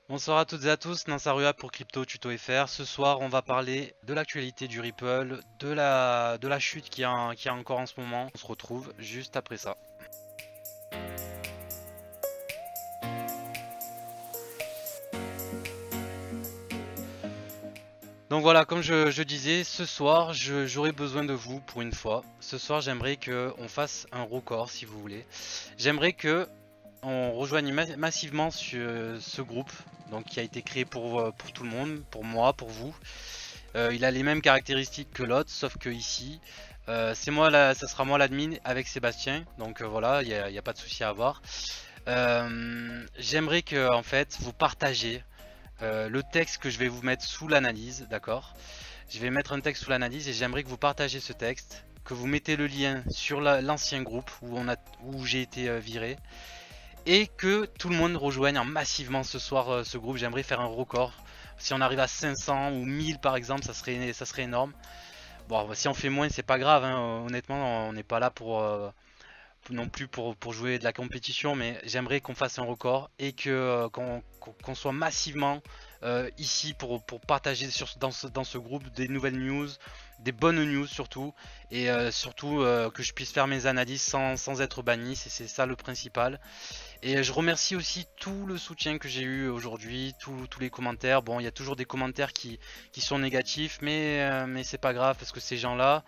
Bonsoir à toutes et à tous, Nansarua pour Crypto Tuto FR. Ce soir, on va parler de l'actualité du Ripple, de la chute qu'il y a encore en ce moment. On se retrouve juste après ça. Donc voilà, comme je disais, ce soir, j'aurai besoin de vous pour une fois. Ce soir, j'aimerais qu'on fasse un record, si vous voulez. J'aimerais que on rejoigne massivement ce groupe, donc qui a été créé pour tout le monde, pour moi, pour vous. Il a les mêmes caractéristiques que l'autre, sauf que ici, c'est moi ça sera moi l'admin avec Sébastien. Donc voilà, il y a pas de souci à avoir. J'aimerais que en fait vous partagez le texte que je vais vous mettre sous l'analyse, d'accord? Je vais mettre un texte sous l'analyse et j'aimerais que vous partagez ce texte, que vous mettez le lien sur l'ancien groupe où j'ai été viré et que tout le monde rejoigne massivement ce soir ce groupe. J'aimerais faire un record. Si on arrive à 500 ou 1000 par exemple, ça serait énorme. Bon, si on fait moins, c'est pas grave, hein. Honnêtement, on n'est pas là non plus pour jouer de la compétition, mais j'aimerais qu'on fasse un record et qu'on soit massivement ici pour partager dans ce groupe des nouvelles news, des bonnes news surtout, et surtout que je puisse faire mes analyses sans être banni, c'est ça le principal. Et je remercie aussi tout le soutien que j'ai eu aujourd'hui, tous les commentaires. Bon, il y a toujours des commentaires qui sont négatifs, mais c'est pas grave parce que ces gens-là,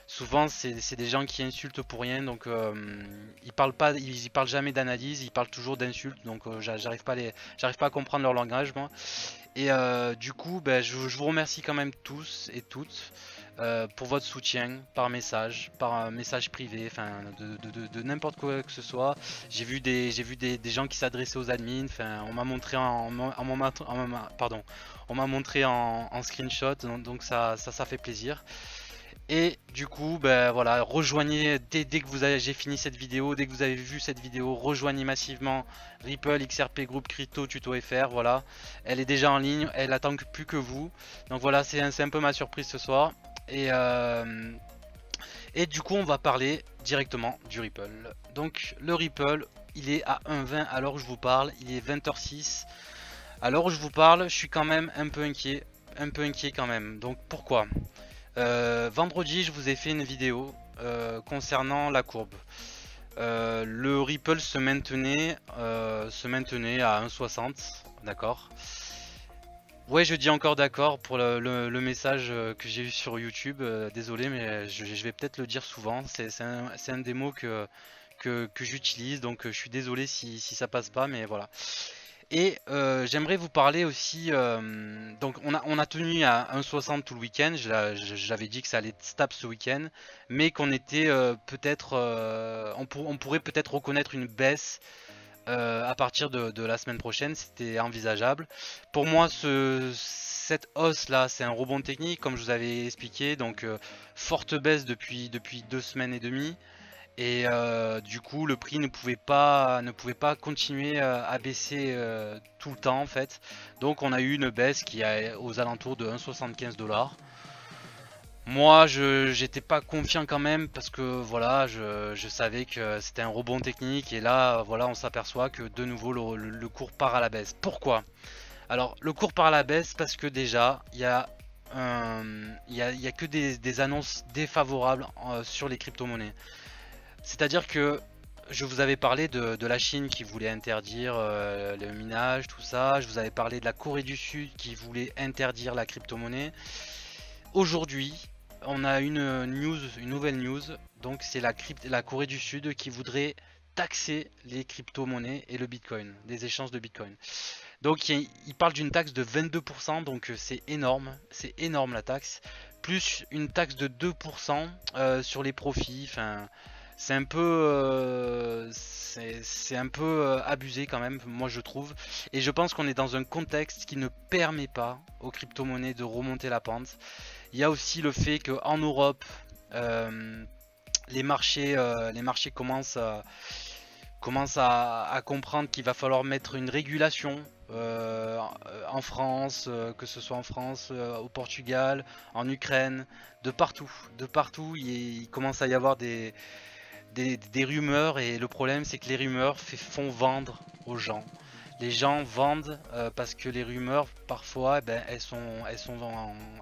souvent c'est des gens qui insultent pour rien. Donc ils parlent pas, ils parlent jamais d'analyse, ils parlent toujours d'insultes. Donc j'arrive pas à comprendre leur langage moi. Et du coup, ben, je vous remercie quand même tous et toutes pour votre soutien par message, par un message privé, enfin de n'importe quoi que ce soit. J'ai vu des gens qui s'adressaient aux admins. Enfin, on m'a montré pardon, on m'a montré en screenshot, donc ça fait plaisir. Et du coup, ben voilà, rejoignez dès que j'ai fini cette vidéo, dès que vous avez vu cette vidéo, rejoignez massivement Ripple XRP Group Crypto Tuto FR. Voilà, elle est déjà en ligne, elle attend plus que vous. Donc voilà, c'est un peu ma surprise ce soir. Et, euh, et du coup, on va parler directement du Ripple. Donc le Ripple, il est à 1,20 à l'heure où je vous parle, il est 20h06. À l'heure où je vous parle, je suis quand même un peu inquiet quand même. Donc pourquoi? Vendredi, je vous ai fait une vidéo concernant la courbe. Le Ripple se maintenait à 1,60, d'accord. Ouais, je dis encore d'accord pour le message que j'ai eu sur YouTube. Désolé, mais je vais peut-être le dire souvent. C'est un des mots que j'utilise, donc je suis désolé si ça passe pas, mais voilà. Et j'aimerais vous parler aussi. Donc, on a tenu à 1,60 tout le week-end. J'avais dit que ça allait stable ce week-end, mais qu'on était peut-être. On pourrait peut-être reconnaître une baisse à partir de la semaine prochaine. C'était envisageable. Pour moi, cette hausse là, c'est un rebond technique, comme je vous avais expliqué. Donc, forte baisse depuis 2 semaines et demie. Et du coup, le prix ne pouvait pas continuer à baisser tout le temps en fait. Donc on a eu une baisse qui est aux alentours de 1,75 $. Moi, je j'étais pas confiant quand même parce que voilà, je savais que c'était un rebond technique et là, voilà, on s'aperçoit que de nouveau le cours part à la baisse. Pourquoi? Alors, le cours part à la baisse parce que déjà, il y a que des annonces défavorables sur les crypto-monnaies. C'est-à-dire que je vous avais parlé de la Chine qui voulait interdire le minage, tout ça. Je vous avais parlé de la Corée du Sud qui voulait interdire la crypto-monnaie. Aujourd'hui, on a une nouvelle news. Donc c'est la Corée du Sud qui voudrait taxer les crypto-monnaies et le Bitcoin, les échanges de Bitcoin. Donc il parle d'une taxe de 22%, donc c'est énorme la taxe, plus une taxe de 2% sur les profits. Enfin, c'est un peu abusé quand même, moi je trouve. Et je pense qu'on est dans un contexte qui ne permet pas aux crypto-monnaies de remonter la pente. Il y a aussi le fait qu'en Europe, euh, les marchés commencent à comprendre qu'il va falloir mettre une régulation en France, que ce soit en France, au Portugal, en Ukraine, de partout. De partout, il commence à y avoir des rumeurs et le problème c'est que les rumeurs font vendre aux gens. les gens vendent parce que les rumeurs parfois elles sont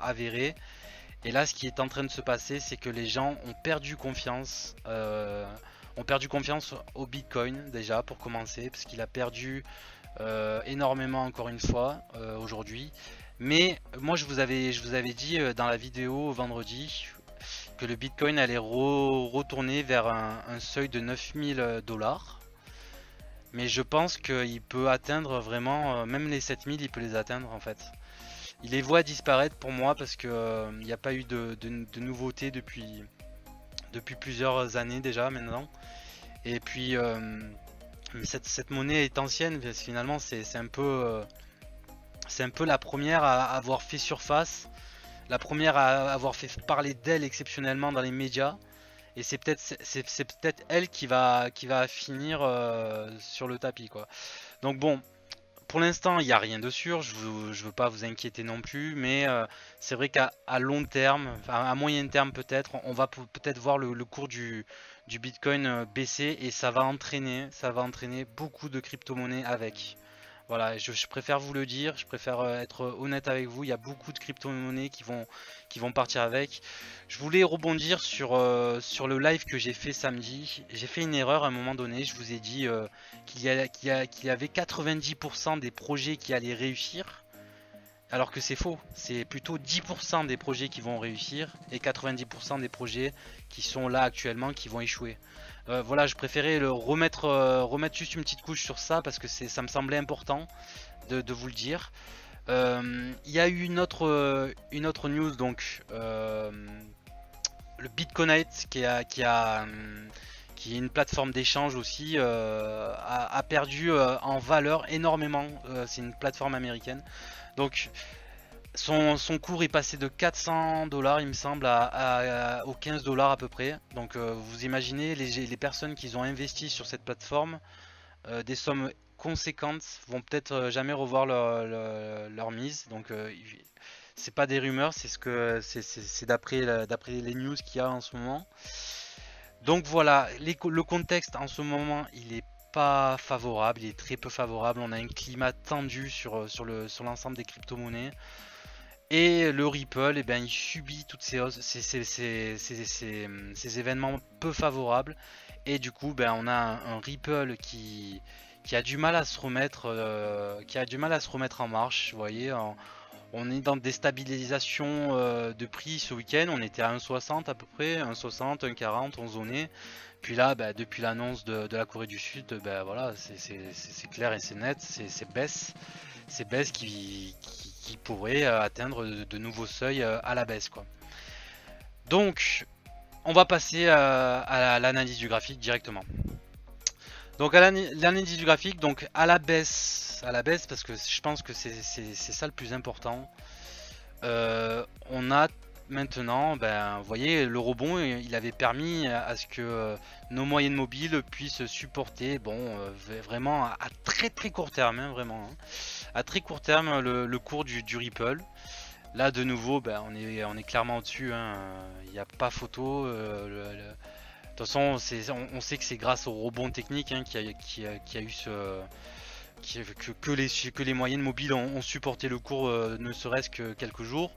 avérées. Et là, ce qui est en train de se passer, c'est que les gens ont perdu confiance. Ont perdu confiance au Bitcoin déjà pour commencer, parce qu'il a perdu énormément encore une fois aujourd'hui. Mais moi, je vous avais dit dans la vidéo vendredi que le Bitcoin allait retourner vers un seuil de 9000 $. Mais je pense qu'il peut atteindre vraiment, même les 7000, il peut les atteindre en fait. Il les voit disparaître pour moi parce que il n'y a pas eu de nouveautés depuis plusieurs années déjà maintenant. Et puis cette monnaie est ancienne, finalement c'est un peu la première à avoir fait surface, la première à avoir fait parler d'elle exceptionnellement dans les médias. Et c'est peut-être elle qui va finir sur le tapis quoi. Donc bon, pour l'instant, il n'y a rien de sûr, je veux pas vous inquiéter non plus, mais c'est vrai qu'à long terme, enfin, à moyen terme peut-être, on va peut-être voir le cours du Bitcoin baisser et ça va entraîner beaucoup de crypto-monnaies avec. Voilà, je préfère vous le dire, je préfère être honnête avec vous, il y a beaucoup de crypto-monnaies qui vont partir avec. Je voulais rebondir sur le live que j'ai fait samedi. J'ai fait une erreur à un moment donné, je vous ai dit qu'il y avait 90% des projets qui allaient réussir. Alors que c'est faux, c'est plutôt 10% des projets qui vont réussir et 90% des projets qui sont là actuellement qui vont échouer. Voilà, je préférais remettre juste une petite couche sur ça parce que ça me semblait important de vous le dire. Il y a eu une autre news, donc le Bitcoinite qui est une plateforme d'échange aussi, a perdu en valeur énormément. C'est une plateforme américaine. Donc son cours est passé de 400 $, il me semble, aux 15 $ à peu près. Donc vous imaginez les personnes qui ont investi sur cette plateforme, des sommes conséquentes vont peut-être jamais revoir leur mise. Donc c'est pas des rumeurs, c'est d'après les news qu'il y a en ce moment. Donc voilà, le contexte en ce moment il est pas favorable, il est très peu favorable. On a un climat tendu sur l'ensemble des crypto-monnaies. Et le Ripple, eh ben, il subit toutes ces événements peu favorables. Et du coup, ben, on a un Ripple qui a du mal à se remettre, en marche. Vous voyez, on est dans des stabilisations de prix ce week-end. On était à 1,60 à peu près, 1,60, 1,40, on zonait. Puis là, ben, depuis l'annonce de la Corée du Sud, ben, voilà, c'est clair et c'est net, c'est baisse. Ces baisses qui pourraient atteindre de nouveaux seuils à la baisse quoi. Donc on va passer à l'analyse du graphique directement. Donc à l'analyse du graphique, donc à la baisse parce que je pense que c'est ça le plus important. On a maintenant, ben, vous voyez, le rebond, il avait permis à ce que nos moyennes mobiles puissent supporter, bon, vraiment à très très court terme, hein, vraiment, hein, à très court terme le cours du Ripple. Là de nouveau, ben, on est clairement au-dessus, hein, il n'y a pas photo. De toute façon, on sait que c'est grâce au rebond technique hein, qui a eu que les moyennes mobiles ont supporté le cours ne serait-ce que quelques jours.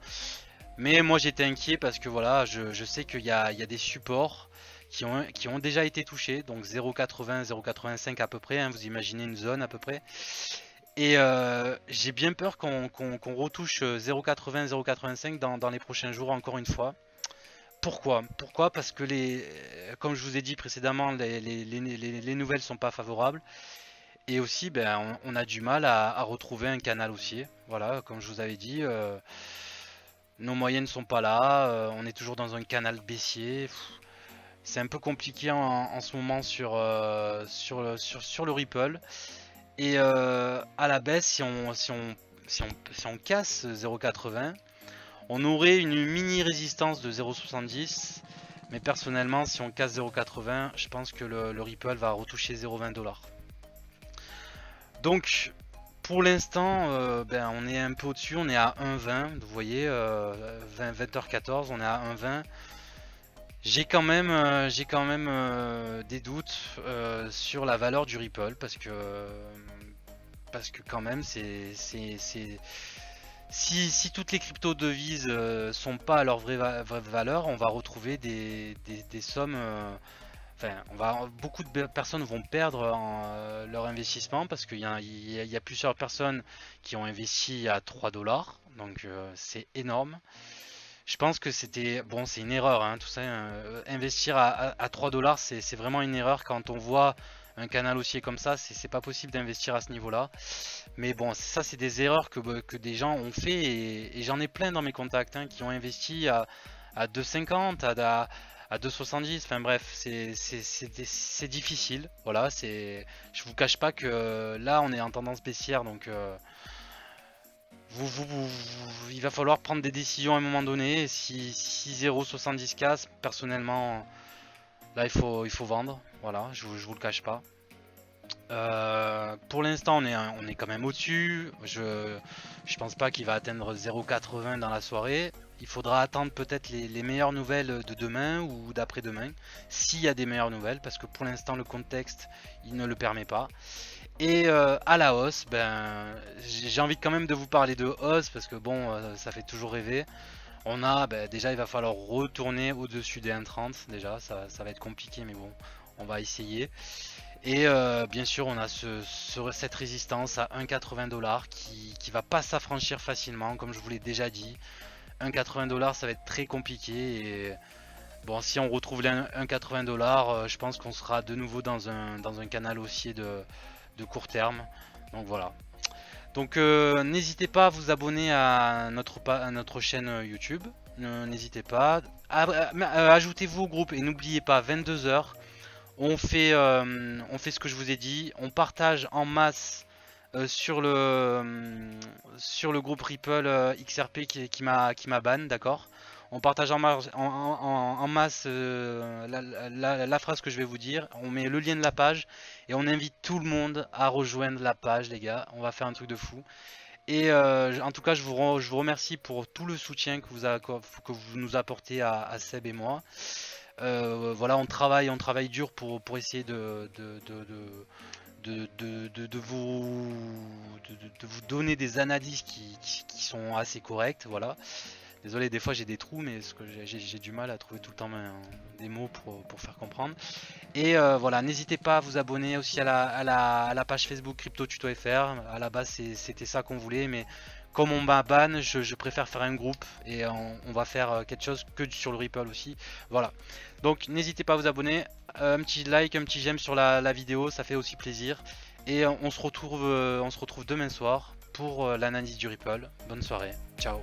Mais moi j'étais inquiet parce que voilà, je sais qu'il y a des supports qui ont déjà été touchés, donc 0,80, 0,85 à peu près, hein, vous imaginez une zone à peu près. Et j'ai bien peur qu'on retouche 0,80, 0,85 dans les prochains jours encore une fois. Pourquoi? Parce que comme je vous ai dit précédemment, les nouvelles sont pas favorables. Et aussi, ben, on a du mal à retrouver un canal haussier. Voilà, comme je vous avais dit. Nos moyennes sont pas là, on est toujours dans un canal baissier. C'est un peu compliqué en ce moment sur le Ripple. Et à la baisse, si on casse 0,80, on aurait une mini résistance de 0,70. Mais personnellement, si on casse 0,80, je pense que le Ripple va retoucher 0,20 $. Donc pour l'instant, ben, on est un peu au-dessus, on est à 1,20, vous voyez, 20h14, on est à 1,20. J'ai quand même, des doutes sur la valeur du Ripple parce que parce que quand même si toutes les crypto-devises sont pas à leur vraie valeur, on va retrouver des sommes. Enfin, beaucoup de personnes vont perdre leur investissement parce qu'il y a plusieurs personnes qui ont investi à 3 $, donc c'est énorme. Je pense que c'était bon, c'est une erreur, hein, tout ça. Investir à 3 $, c'est vraiment une erreur quand on voit un canal haussier comme ça. C'est pas possible d'investir à ce niveau-là. Mais bon, ça, c'est des erreurs que des gens ont fait et j'en ai plein dans mes contacts hein, qui ont investi à 2,50, à 2,70. Enfin bref, c'est difficile. Voilà, je vous cache pas que là, on est en tendance baissière, donc. Il va falloir prendre des décisions à un moment donné. Si 0,70 casse, personnellement, là il faut vendre. Voilà, je vous le cache pas. Pour l'instant, on est quand même au-dessus. Je pense pas qu'il va atteindre 0,80 dans la soirée. Il faudra attendre peut-être les meilleures nouvelles de demain ou d'après-demain, s'il y a des meilleures nouvelles, parce que pour l'instant le contexte il ne le permet pas. Et à la hausse, ben, j'ai envie quand même de vous parler de hausse parce que bon, ça fait toujours rêver. On a, ben, déjà il va falloir retourner au-dessus des 1,30 déjà, ça va être compliqué mais bon, on va essayer. Et bien sûr on a cette résistance à 1,80 $ qui va pas s'affranchir facilement comme je vous l'ai déjà dit. 1,80 $ ça va être très compliqué et bon si on retrouve les 1,80 $, je pense qu'on sera de nouveau dans un canal haussier de court terme. Donc voilà. Donc n'hésitez pas à vous abonner à notre chaîne YouTube. N'hésitez pas. Ajoutez-vous au groupe et n'oubliez pas 22 h. On fait ce que je vous ai dit. On partage en masse sur le groupe Ripple XRP qui m'a ban, d'accord. On partage en masse la phrase que je vais vous dire. On met le lien de la page et on invite tout le monde à rejoindre la page, les gars. On va faire un truc de fou. Et en tout cas, je vous remercie pour tout le soutien que vous nous apportez à Seb et moi. Voilà, on travaille dur pour essayer de vous donner des analyses qui sont assez correctes. Voilà. Désolé, des fois j'ai des trous, mais j'ai du mal à trouver tout le temps des mots pour faire comprendre. Et voilà, n'hésitez pas à vous abonner aussi à la page Facebook Crypto Tuto FR. À la base, c'était ça qu'on voulait, mais comme on m'a ban, je préfère faire un groupe et on va faire quelque chose que sur le Ripple aussi. Voilà. Donc n'hésitez pas à vous abonner. Un petit like, un petit j'aime sur la vidéo, ça fait aussi plaisir. Et on se retrouve demain soir pour l'analyse du Ripple. Bonne soirée. Ciao.